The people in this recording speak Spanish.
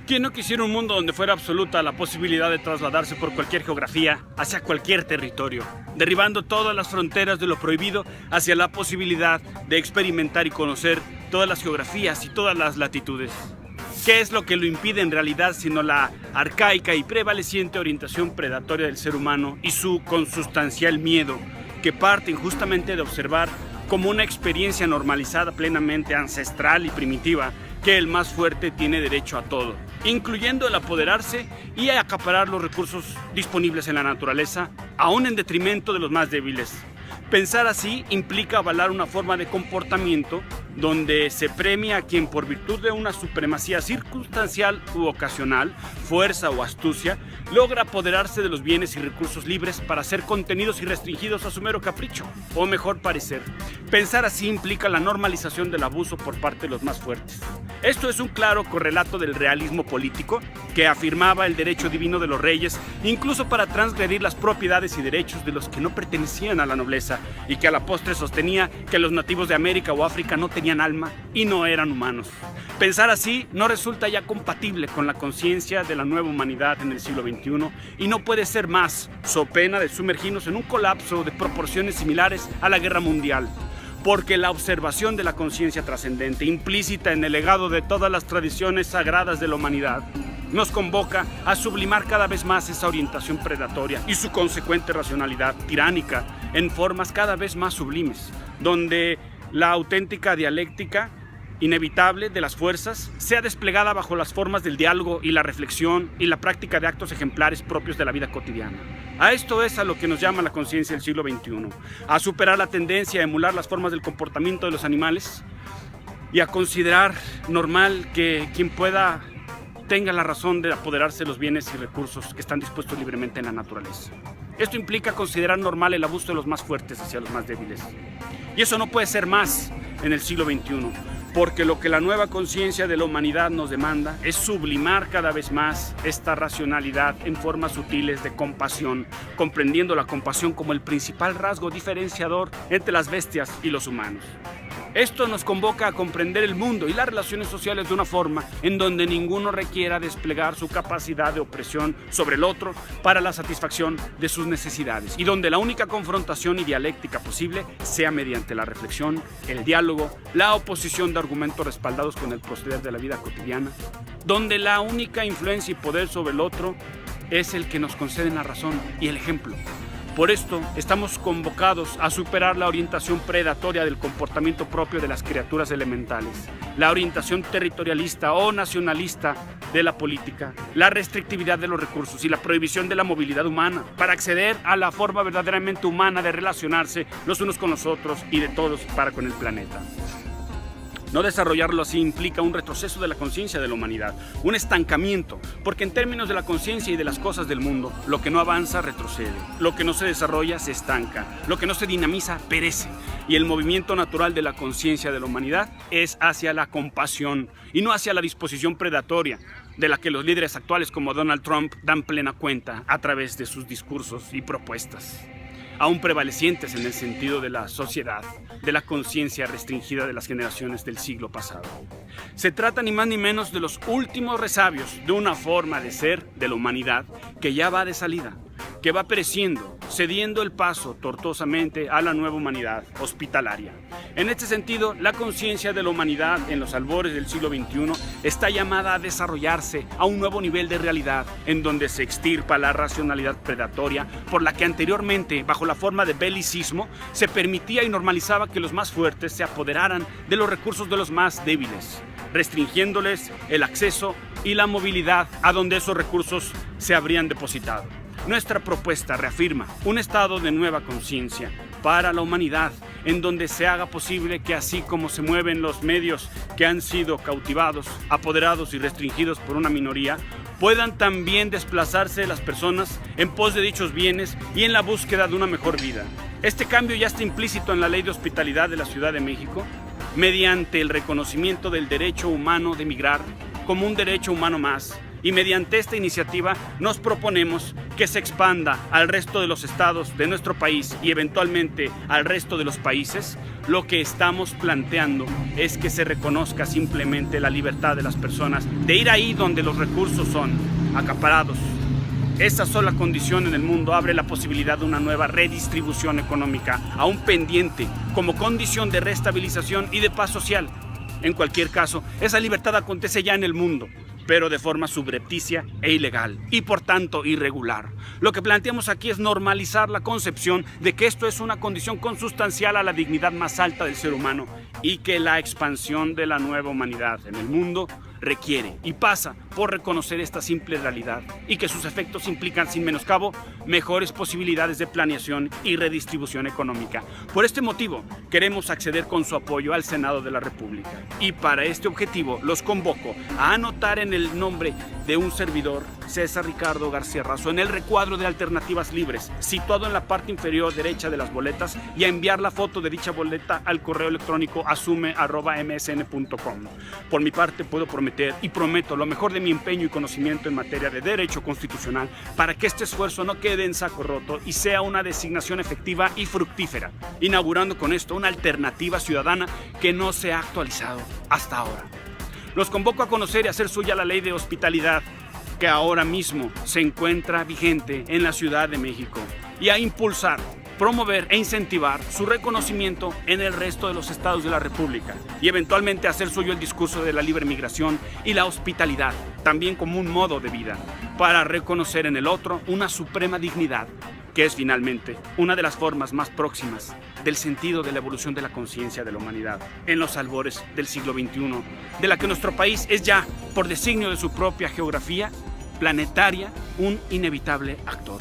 ¿Quién no quisiera un mundo donde fuera absoluta la posibilidad de trasladarse por cualquier geografía hacia cualquier territorio, derribando todas las fronteras de lo prohibido hacia la posibilidad de experimentar y conocer todas las geografías y todas las latitudes? ¿Qué es lo que lo impide en realidad sino la arcaica y prevaleciente orientación predatoria del ser humano y su consustancial miedo, que parten justamente de observar como una experiencia normalizada, plenamente ancestral y primitiva, que el más fuerte tiene derecho a todo, incluyendo el apoderarse y acaparar los recursos disponibles en la naturaleza, aún en detrimento de los más débiles? Pensar así implica avalar una forma de comportamiento donde se premia a quien por virtud de una supremacía circunstancial u ocasional, fuerza o astucia, logra apoderarse de los bienes y recursos libres para ser contenidos y restringidos a su mero capricho, o mejor parecer. Pensar así implica la normalización del abuso por parte de los más fuertes. Esto es un claro correlato del realismo político que afirmaba el derecho divino de los reyes, incluso para transgredir las propiedades y derechos de los que no pertenecían a la nobleza, y que a la postre sostenía que los nativos de América o África no tenían alma y no eran humanos. Pensar así no resulta ya compatible con la conciencia de la nueva humanidad en el siglo XXI y no puede ser más, so pena de sumergirnos en un colapso de proporciones similares a la Guerra Mundial. Porque la observación de la conciencia trascendente, implícita en el legado de todas las tradiciones sagradas de la humanidad, nos convoca a sublimar cada vez más esa orientación predatoria y su consecuente racionalidad tiránica en formas cada vez más sublimes, donde la auténtica dialéctica inevitable de las fuerzas sea desplegada bajo las formas del diálogo y la reflexión y la práctica de actos ejemplares propios de la vida cotidiana. A esto es a lo que nos llama la conciencia del siglo XXI, a superar la tendencia a emular las formas del comportamiento de los animales y a considerar normal que quien pueda tenga la razón de apoderarse de los bienes y recursos que están dispuestos libremente en la naturaleza. Esto implica considerar normal el abuso de los más fuertes hacia los más débiles. Y eso no puede ser más en el siglo XXI, porque lo que la nueva conciencia de la humanidad nos demanda es sublimar cada vez más esta racionalidad en formas sutiles de compasión, comprendiendo la compasión como el principal rasgo diferenciador entre las bestias y los humanos. Esto nos convoca a comprender el mundo y las relaciones sociales de una forma en donde ninguno requiera desplegar su capacidad de opresión sobre el otro para la satisfacción de sus necesidades, y donde la única confrontación y dialéctica posible sea mediante la reflexión, el diálogo, la oposición de argumentos respaldados con el proceder de la vida cotidiana, donde la única influencia y poder sobre el otro es el que nos conceden la razón y el ejemplo. Por esto, estamos convocados a superar la orientación predatoria del comportamiento propio de las criaturas elementales, la orientación territorialista o nacionalista de la política, la restrictividad de los recursos y la prohibición de la movilidad humana para acceder a la forma verdaderamente humana de relacionarse los unos con los otros y de todos para con el planeta. No desarrollarlo así implica un retroceso de la conciencia de la humanidad, un estancamiento, porque en términos de la conciencia y de las cosas del mundo, lo que no avanza retrocede, lo que no se desarrolla se estanca, lo que no se dinamiza perece, y el movimiento natural de la conciencia de la humanidad es hacia la compasión y no hacia la disposición predatoria, de la que los líderes actuales como Donald Trump dan plena cuenta a través de sus discursos y propuestas, aún prevalecientes en el sentido de la sociedad, de la conciencia restringida de las generaciones del siglo pasado. Se trata ni más ni menos de los últimos resabios de una forma de ser de la humanidad que ya va de salida, que va pereciendo, cediendo el paso tortuosamente a la nueva humanidad hospitalaria. En este sentido, la conciencia de la humanidad en los albores del siglo XXI está llamada a desarrollarse a un nuevo nivel de realidad, en donde se extirpa la racionalidad predatoria por la que anteriormente, bajo la forma de belicismo, se permitía y normalizaba que los más fuertes se apoderaran de los recursos de los más débiles, restringiéndoles el acceso y la movilidad a donde esos recursos se habrían depositado. Nuestra propuesta reafirma un estado de nueva conciencia para la humanidad, en donde se haga posible que así como se mueven los medios que han sido cautivados, apoderados y restringidos por una minoría, puedan también desplazarse las personas en pos de dichos bienes y en la búsqueda de una mejor vida. Este cambio ya está implícito en la Ley de Hospitalidad de la Ciudad de México, mediante el reconocimiento del derecho humano de migrar como un derecho humano más, Y mediante esta iniciativa nos proponemos que se expanda al resto de los estados de nuestro país y eventualmente al resto de los países. Lo que estamos planteando es que se reconozca simplemente la libertad de las personas de ir ahí donde los recursos son acaparados. Esa sola condición en el mundo abre la posibilidad de una nueva redistribución económica, aún pendiente, como condición de reestabilización y de paz social. En cualquier caso, esa libertad acontece ya en el mundo, pero de forma subrepticia e ilegal, y por tanto irregular. Lo que planteamos aquí es normalizar la concepción de que esto es una condición consustancial a la dignidad más alta del ser humano y que la expansión de la nueva humanidad en el mundo requiere y pasa por reconocer esta simple realidad y que sus efectos implican sin menoscabo mejores posibilidades de planeación y redistribución económica. Por este motivo queremos acceder con su apoyo al Senado de la República y para este objetivo los convoco a anotar en el nombre de un servidor, César Ricardo García Razo, en el recuadro de alternativas libres situado en la parte inferior derecha de las boletas y a enviar la foto de dicha boleta al correo electrónico asume@msn.com. Por mi parte puedo prometer y prometo lo mejor de mi empeño y conocimiento en materia de derecho constitucional para que este esfuerzo no quede en saco roto y sea una designación efectiva y fructífera, inaugurando con esto una alternativa ciudadana que no se ha actualizado hasta ahora. Los convoco a conocer y hacer suya la ley de hospitalidad que ahora mismo se encuentra vigente en la Ciudad de México y a impulsar, promover e incentivar su reconocimiento en el resto de los estados de la República y eventualmente hacer suyo el discurso de la libre migración y la hospitalidad, también como un modo de vida, para reconocer en el otro una suprema dignidad, que es finalmente una de las formas más próximas del sentido de la evolución de la conciencia de la humanidad en los albores del siglo XXI, de la que nuestro país es ya, por designio de su propia geografía planetaria, un inevitable actor.